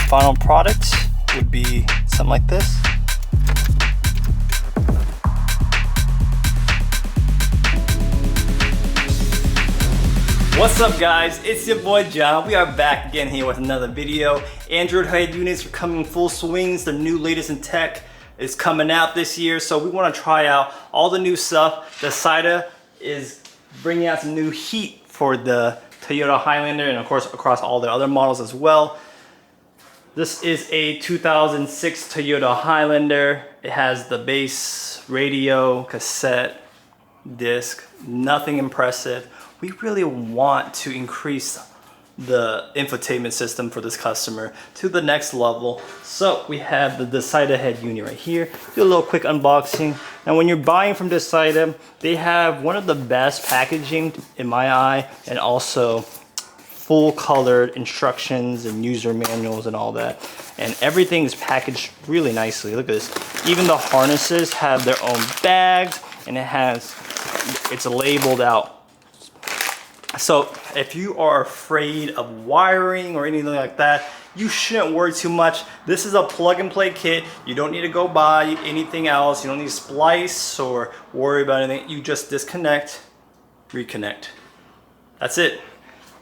final product would be something like this. What's up guys, it's your boy John. We are back again here with another video. Android head units are coming full swings. The new latest in tech is coming out this year, so we want to try out all the new stuff. The Toyota is bringing out some new heat for the Toyota Highlander and of course across all the other models as well. This is a 2006 Toyota Highlander. It has the base radio, cassette, disc, nothing impressive. We really want to increase the infotainment system for this customer to the next level. So we have the Toyota head unit right here. Do a little quick unboxing. Now when you're buying from Toyota, they have one of the best packaging in my eye, and also full colored instructions and user manuals and all that. And everything is packaged really nicely. Look at this. Even the harnesses have their own bags, and it's labeled out. So if you are afraid of wiring or anything like that, you shouldn't worry too much. This is a plug and play kit. You don't need to go buy anything else. You don't need to splice or worry about anything. You just disconnect, reconnect. That's it.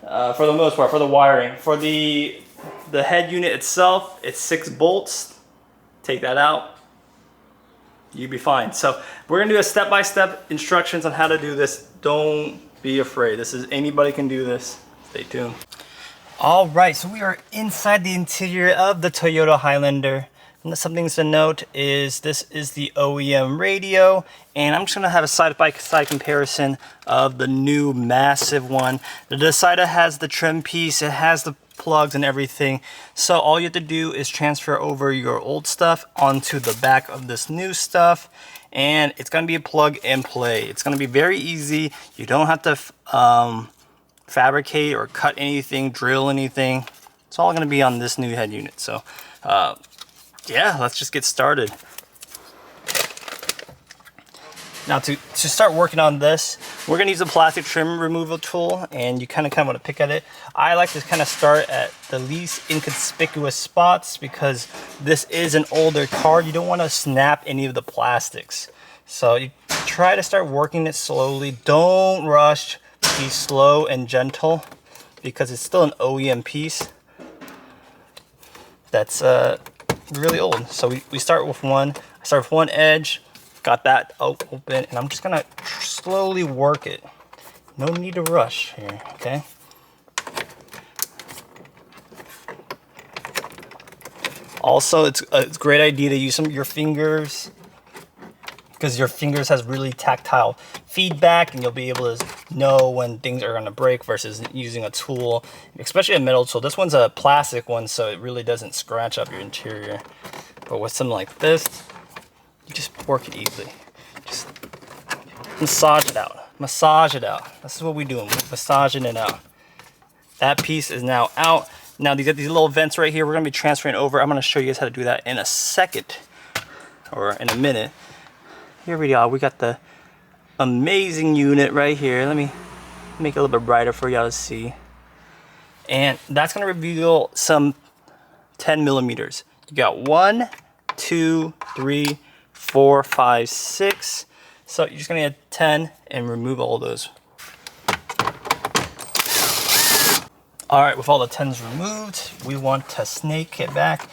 For the most part, for the wiring. For the head unit itself, it's 6 bolts. Take that out, you'll be fine. So we're gonna do a step-by-step instructions on how to do this. Don't be afraid. Anybody can do this. Stay tuned. All right, so we are inside the interior of the Toyota Highlander. And some things to note is this is the OEM radio, and I'm just gonna have a side-by-side comparison of the new massive one. The Toyota has the trim piece, it has the plugs and everything. So all you have to do is transfer over your old stuff onto the back of this new stuff, and it's gonna be a plug and play. It's gonna be very easy. You don't have to fabricate or cut anything, drill anything. It's all gonna be on this new head unit. So yeah, let's just get started. Now to start working on this, we're gonna use a plastic trim removal tool, and you kind of want to pick at it. I like to kind of start at the least inconspicuous spots because this is an older car. You don't want to snap any of the plastics. So you try to start working it slowly. Don't rush, be slow and gentle because it's still an OEM piece that's really old. So we start with one. I start with one edge. Got that open, and I'm just gonna slowly work it. No need to rush here, okay? Also, it's a great idea to use your fingers, because your fingers has really tactile feedback, and you'll be able to know when things are gonna break versus using a tool, especially a metal tool. This one's a plastic one, so it really doesn't scratch up your interior. But with something like this, you just work it easily. Just massage it out. Massage it out. This is what we're doing. We're massaging it out. That piece is now out. Now these little vents right here, we're gonna be transferring over. I'm gonna show you guys how to do that in a second, or in a minute. Here we are. We got the amazing unit right here. Let me make it a little bit brighter for y'all to see. And that's gonna reveal some 10 millimeters. You got 1, 2, 3, 4, 5, 6. So you're just gonna get 10 and remove all those. All right, with all the 10s removed, we want to snake it back.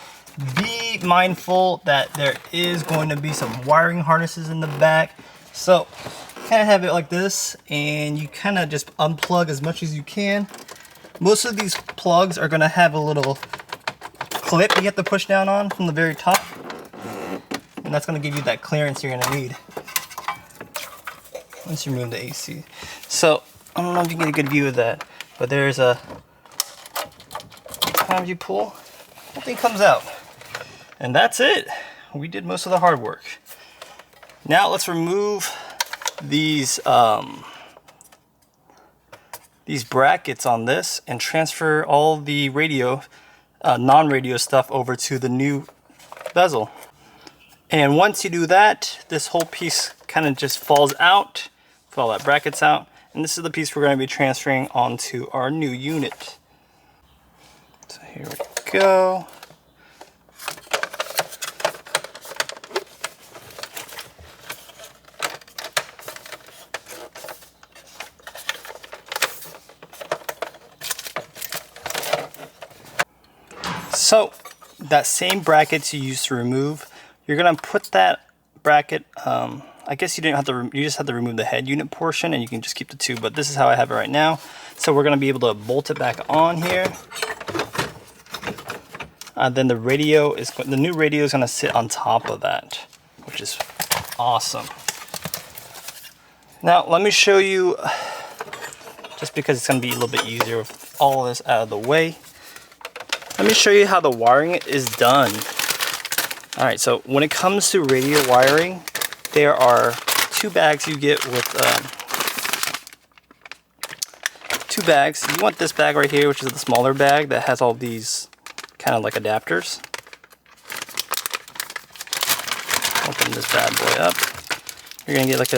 Be mindful that there is going to be some wiring harnesses in the back. So kind of have it like this, and you kind of just unplug as much as you can. Most of these plugs are gonna have a little clip you have to push down on from the very top. And that's gonna give you that clearance you're gonna need once you remove the AC. So I don't know if you can get a good view of that, but there's a time you pull, nothing comes out. And that's it. We did most of the hard work. Now let's remove these brackets on this and transfer all the radio, non-radio stuff over to the new bezel. And once you do that, this whole piece kind of just falls out, pull all that brackets out, and this is the piece we're going to be transferring onto our new unit. So here we go. So that same bracket you used to remove, you're gonna put that bracket, I guess you didn't have to, you just had to remove the head unit portion and you can just keep the two, but this is how I have it right now. So we're gonna be able to bolt it back on here. Then the new radio is gonna sit on top of that, which is awesome. Now let me show you, just because it's gonna be a little bit easier with all this out of the way, let me show you how the wiring is done. All right, so when it comes to radio wiring, there are two bags you get with, two bags. You want this bag right here, which is the smaller bag that has all these kind of like adapters. Open this bad boy up. You're gonna get like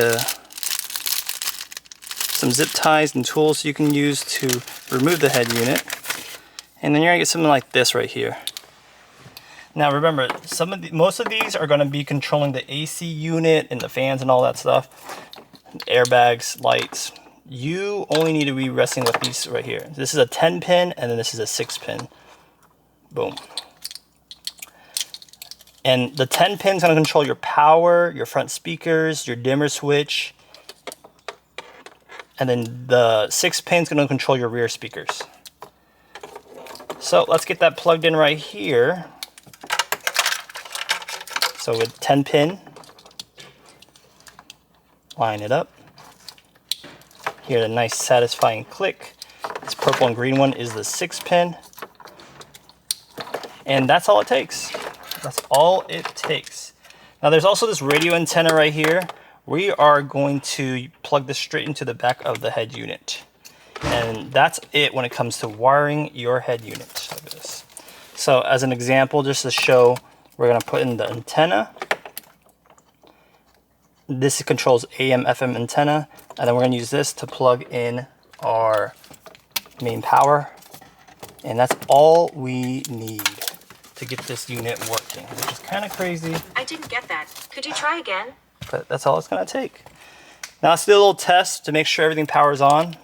some zip ties and tools you can use to remove the head unit. And then you're gonna get something like this right here. Now remember, most of these are gonna be controlling the AC unit and the fans and all that stuff. Airbags, lights. You only need to be messing with these right here. This is a 10 pin and then this is a 6 pin. Boom. And the 10 pin is gonna control your power, your front speakers, your dimmer switch. And then the 6 pin is gonna control your rear speakers. So let's get that plugged in right here. So with 10 pin, line it up. Hear the nice satisfying click. This purple and green one is the 6 pin. And that's all it takes. That's all it takes. Now there's also this radio antenna right here. We are going to plug this straight into the back of the head unit. And that's it when it comes to wiring your head unit like this. So as an example, just to show, we're gonna put in the antenna. This controls AM, FM antenna. And then we're gonna use this to plug in our main power. And that's all we need to get this unit working, which is kind of crazy. I didn't get that. Could you try again? But that's all it's gonna take. Now let's do a little test to make sure everything powers on.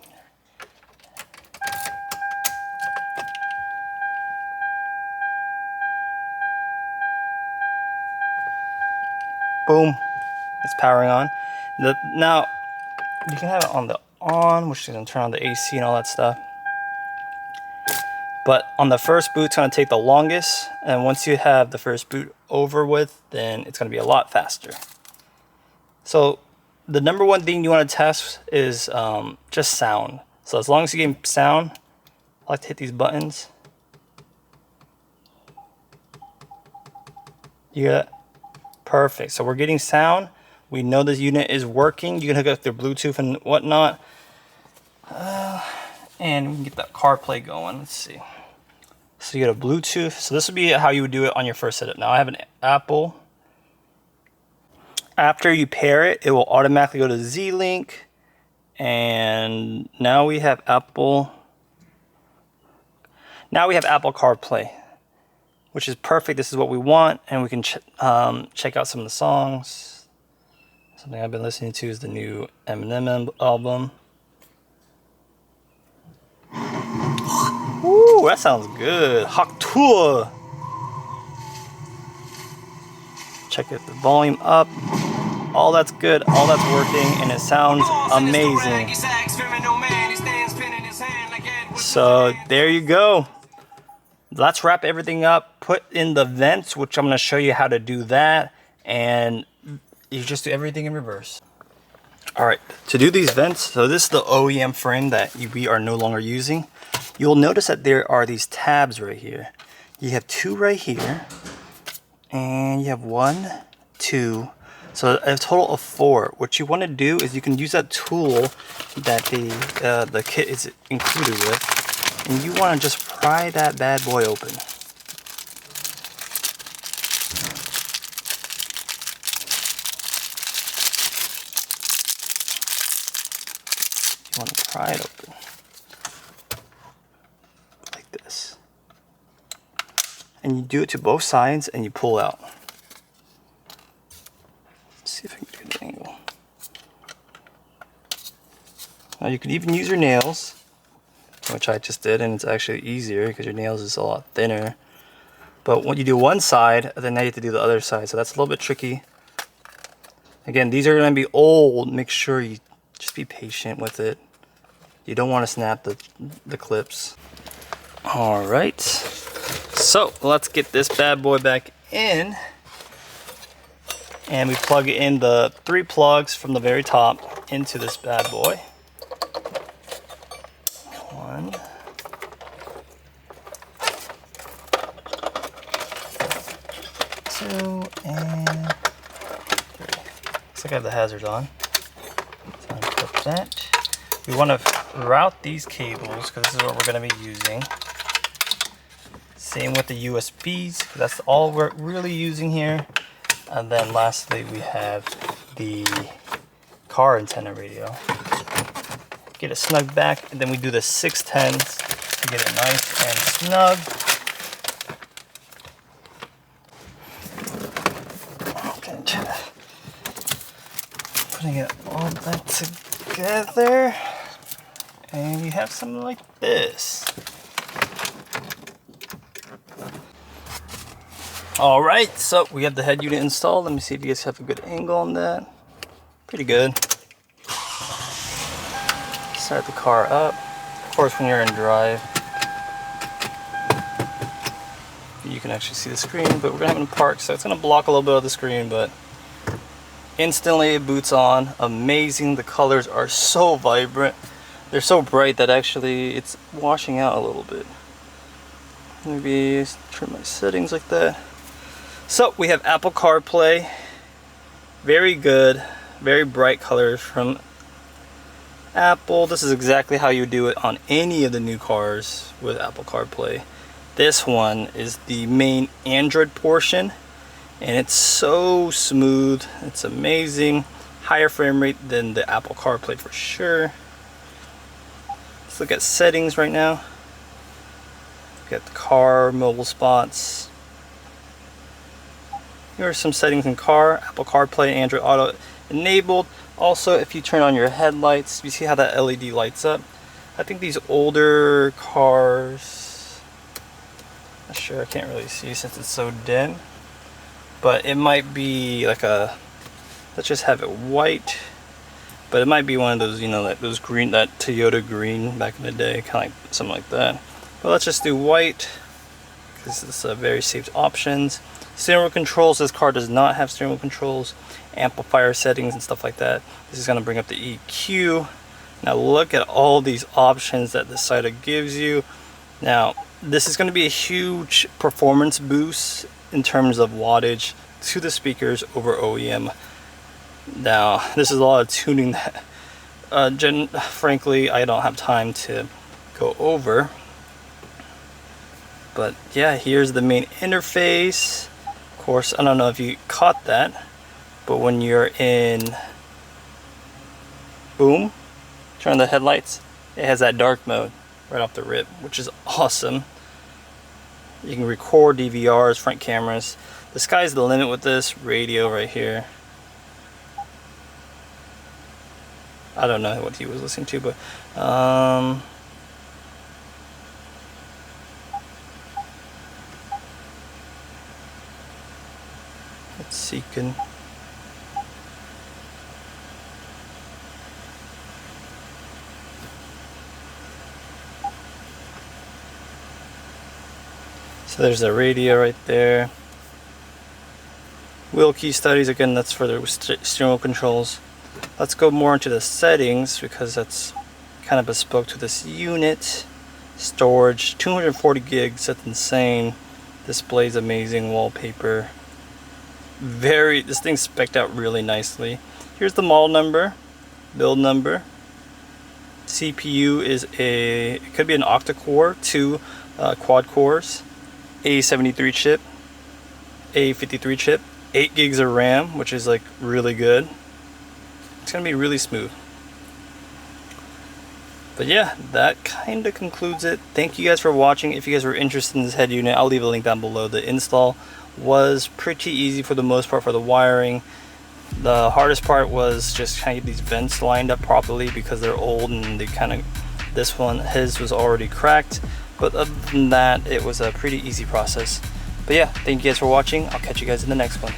Boom, it's powering on. Now, you can have it on the on, which is gonna turn on the AC and all that stuff. But on the first boot, it's gonna take the longest. And once you have the first boot over with, then it's gonna be a lot faster. So the number one thing you wanna test is just sound. So as long as you get sound, I like to hit these buttons. You get it? Perfect. So we're getting sound. We know this unit is working. You can hook up their Bluetooth and whatnot. And we can get that CarPlay going. Let's see. So you get a Bluetooth. So this would be how you would do it on your first setup. Now I have an Apple. After you pair it, it will automatically go to Z-Link. And now we have Apple. Now we have Apple CarPlay, which is perfect. This is what we want, and we can check out some of the songs. Something I've been listening to is the new Eminem album. Ooh, that sounds good. Hawk Tour. Check it, the volume up. All that's good, all that's working, and it sounds amazing. So there you go. Let's wrap everything up, put in the vents, which I'm going to show you how to do that, and you just do everything in reverse. Alright, to do these vents, so this is the OEM frame that we are no longer using. You'll notice that there are these tabs right here. You have two right here, and you have 1, 2, so a total of 4. What you want to do is you can use that tool that the kit is included with, and you want to just pry that bad boy open. You want to pry it open like this, and you do it to both sides, and you pull out. Let's see if I can get an angle. Now you can even use your nails, which I just did, and it's actually easier because your nails is a lot thinner. But when you do one side, then now you have to do the other side. So that's a little bit tricky. Again, these are going to be old. Make sure you just be patient with it. You don't want to snap the clips. All right. So let's get this bad boy back in. And we plug in the 3 plugs from the very top into this bad boy. 1. 2 and 3. Looks like I have the hazard on. So I'm gonna put that. We want to route these cables because this is what we're going to be using. Same with the USBs, that's all we're really using here. And then lastly, we have the car antenna radio. Get it snug back, and then we do the 610s to get it nice and snug. Okay, putting it all that together, and you have something like this. All right, so we have the head unit installed. Let me see if you guys have a good angle on that. Pretty good. Start the car up. Of course, when you're in drive, you can actually see the screen, but we're gonna have it in park, so it's gonna block a little bit of the screen, but instantly it boots on. Amazing. The colors are so vibrant. They're so bright that actually it's washing out a little bit. Maybe trim my settings like that. So we have Apple CarPlay, very good, very bright colors from Apple. This is exactly how you do it on any of the new cars with Apple CarPlay. This one is the main Android portion, and it's so smooth. It's amazing. Higher frame rate than the Apple CarPlay for sure. Let's look at settings right now. Got the car, mobile spots. Here are some settings in car, Apple CarPlay, Android Auto enabled. Also, if you turn on your headlights, you see how that LED lights up? I think these older cars, not sure, I can't really see since it's so dim, but it might be like a, let's just have it white, but it might be one of those, you know, like those green, that Toyota green back in the day, kind of like something like that. But let's just do white because it's a very safe options. Steering wheel controls, this car does not have steering wheel controls. Amplifier settings and stuff like that. This is going to bring up the EQ. Now look at all these options that this side gives you. Now this is going to be a huge performance boost in terms of wattage to the speakers over OEM. Now this is a lot of tuning that frankly I don't have time to go over. But yeah, here's the main interface. Of course, I don't know if you caught that, but when you're in boom, turn on the headlights, it has that dark mode right off the rip, which is awesome. You can record DVRs, front cameras. The sky's the limit with this radio right here. I don't know what he was listening to, but it's seeking. So there's the radio right there. Wheel key studies, again, that's for the steering wheel controls. Let's go more into the settings because that's kind of bespoke to this unit. Storage, 240 gigs, that's insane. Display's amazing, wallpaper. This thing's spec'd out really nicely. Here's the model number, build number. CPU is it could be an octa-core, 2 quad cores, A73 chip, A53 chip, 8 gigs of RAM, which is like really good. It's gonna be really smooth. But yeah, that kind of concludes it. Thank you guys for watching. If you guys were interested in this head unit, I'll leave a link down below. The install was pretty easy for the most part for the wiring. The hardest part was just kind of get these vents lined up properly because they're old and they kind of, his was already cracked. But other than that, it was a pretty easy process. But yeah, thank you guys for watching. I'll catch you guys in the next one.